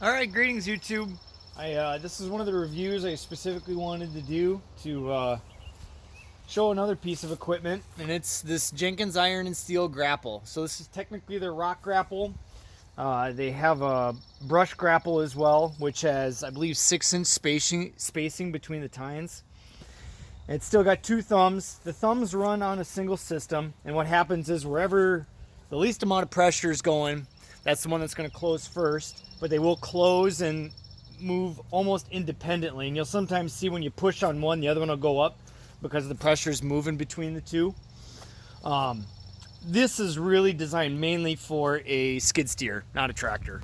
All right, greetings YouTube. This is one of the reviews I specifically wanted to do to show another piece of equipment, and it's this Jenkins iron and steel grapple. So this is technically their rock grapple. They have a brush grapple as well, which has, I believe, 6-inch spacing between the tines. And it's still got two thumbs. The thumbs run on a single system, and what happens is wherever the least amount of pressure is going, that's the one that's going to close first. But they will close and move almost independently. And you'll sometimes see when you push on one, the other one will go up because the pressure is moving between the two. This is really designed mainly for a skid steer, not a tractor.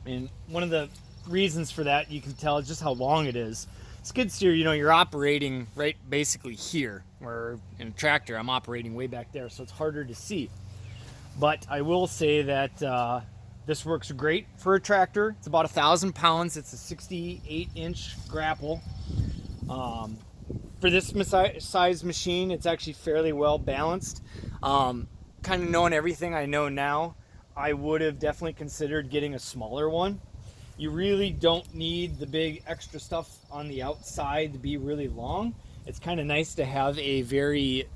And one of the reasons for that, you can tell, is just how long it is. Skid steer, you're operating right basically here, where in a tractor, I'm operating way back there, so it's harder to see. But I will say that this works great for a tractor. It's about 1,000 pounds. It's a 68-inch grapple. For this size machine, it's actually fairly well balanced. Kind of knowing everything I know now, I would have definitely considered getting a smaller one. You really don't need the big extra stuff on the outside to be really long. It's kind of nice to have a very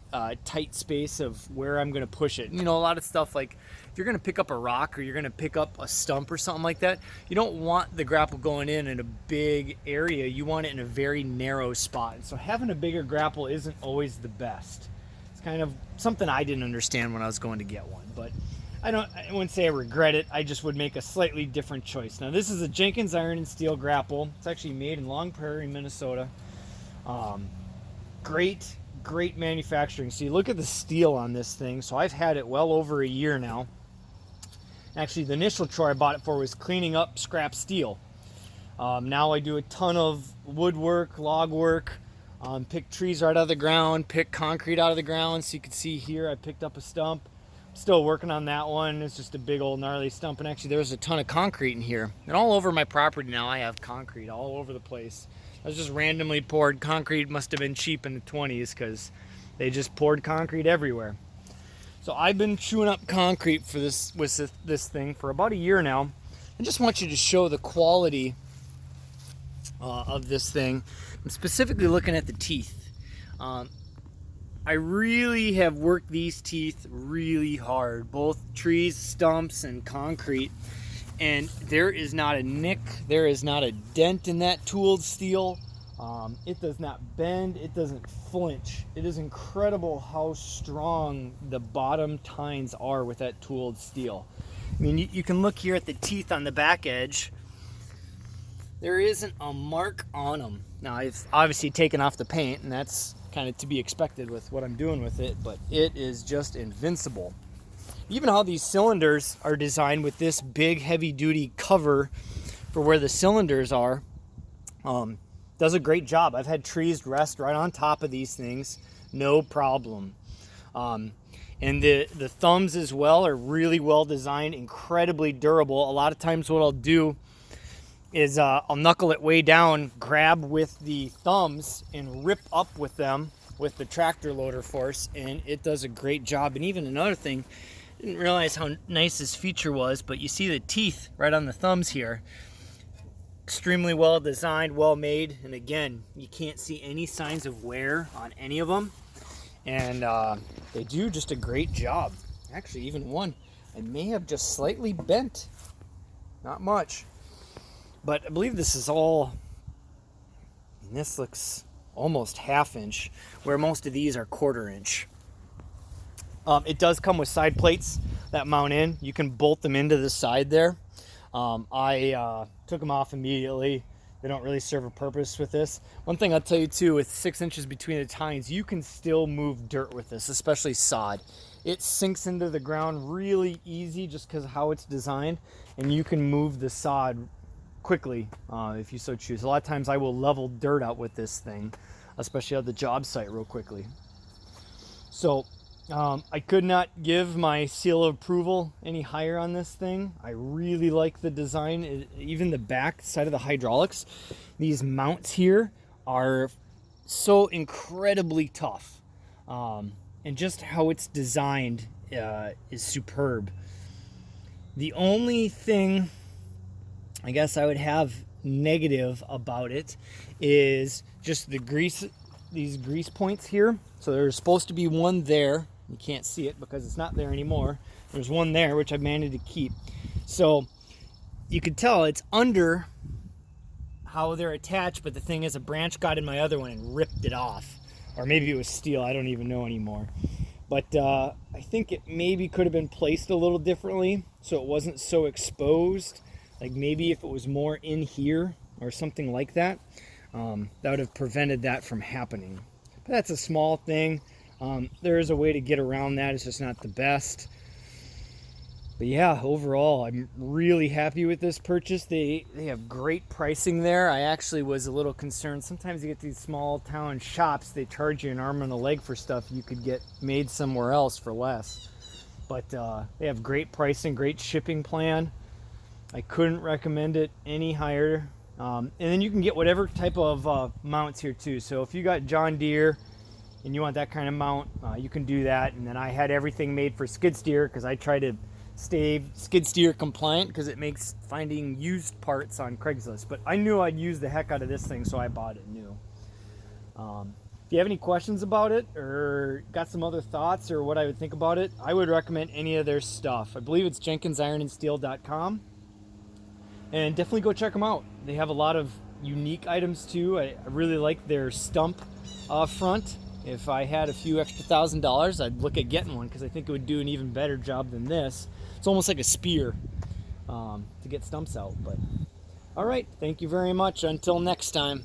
tight space of where I'm going to push it. A lot of stuff, like if you're going to pick up a rock or you're going to pick up a stump or something like that, you don't want the grapple going in a big area. You want it in a very narrow spot. And so having a bigger grapple isn't always the best. It's kind of something I didn't understand when I was going to get one, but I wouldn't say I regret it. I just would make a slightly different choice. Now, this is a Jenkins iron and steel grapple. It's actually made in Long Prairie, Minnesota. Great manufacturing. So you look at the steel on this thing. So I've had it well over a year now. Actually, the initial chore I bought it for was cleaning up scrap steel. Now I do a ton of woodwork, log work, pick trees right out of the ground, pick concrete out of the ground. So you can see here I picked up a stump. Still working on that one. It's just a big old gnarly stump, and actually there's a ton of concrete in here. And all over my property now I have concrete all over the place. I was just randomly poured. Concrete must have been cheap in the 20s because they just poured concrete everywhere. So I've been chewing up concrete for this thing for about a year now. I just want you to show the quality of this thing. I'm specifically looking at the teeth. I really have worked these teeth really hard, both trees, stumps, and concrete. And there is not a nick, there is not a dent in that tooled steel. It does not bend, it doesn't flinch. It is incredible how strong the bottom tines are with that tooled steel. I mean, you can look here at the teeth on the back edge. There isn't a mark on them. Now, I've obviously taken off the paint, and that's kind of to be expected with what I'm doing with it, but it is just invincible. Even how these cylinders are designed with this big heavy-duty cover for where the cylinders are, does a great job. I've had trees rest right on top of these things, no problem. And the thumbs as well are really well designed, incredibly durable. A lot of times what I'll do is I'll knuckle it way down, grab with the thumbs, and rip up with them with the tractor loader force, and it does a great job. And even another thing, didn't realize how nice this feature was, but you see the teeth right on the thumbs here. Extremely well designed, well made, and again, you can't see any signs of wear on any of them, and they do just a great job. Actually, even one I may have just slightly bent, not much, but I believe this is all, and this looks almost 1/2 inch, where most of these are 1/4 inch. It does come with side plates that mount in. You can bolt them into the side there. I took them off immediately. They don't really serve a purpose with this. One thing I'll tell you too, with 6 inches between the tines, you can still move dirt with this, especially sod. It sinks into the ground really easy just because of how it's designed, and you can move the sod quickly if you so choose. A lot of times I will level dirt out with this thing, especially at the job site real quickly. So I could not give my seal of approval any higher on this thing. I really like the design, even the back side of the hydraulics. These mounts here are so incredibly tough, and just how it's designed is superb. The only thing I guess I would have negative about it is just the grease, these grease points here. So there's supposed to be one there. You can't see it because it's not there anymore. There's one there, which I managed to keep. So you could tell it's under how they're attached, but the thing is, a branch got in my other one and ripped it off. Or maybe it was steel, I don't even know anymore. But I think it maybe could have been placed a little differently so it wasn't so exposed. Like maybe if it was more in here or something like that, that would have prevented that from happening. But that's a small thing. There is a way to get around that. It's just not the best. But yeah, overall, I'm really happy with this purchase. They have great pricing there. I actually was a little concerned. Sometimes you get these small town shops, they charge you an arm and a leg for stuff you could get made somewhere else for less. But they have great pricing, great shipping plan. I couldn't recommend it any higher. And then you can get whatever type of mounts here too. So if you got John Deere and you want that kind of mount, you can do that. And then I had everything made for skid steer because I try to stay skid steer compliant because it makes finding used parts on Craigslist. But I knew I'd use the heck out of this thing, so I bought it new. If you have any questions about it or got some other thoughts or what I would think about it, I would recommend any of their stuff. I believe it's jenkinsironandsteel.com. And definitely go check them out. They have a lot of unique items too. I really like their stump front. If I had a few extra $1,000, I'd look at getting one because I think it would do an even better job than this. It's almost like a spear to get stumps out. But all right, thank you very much. Until next time.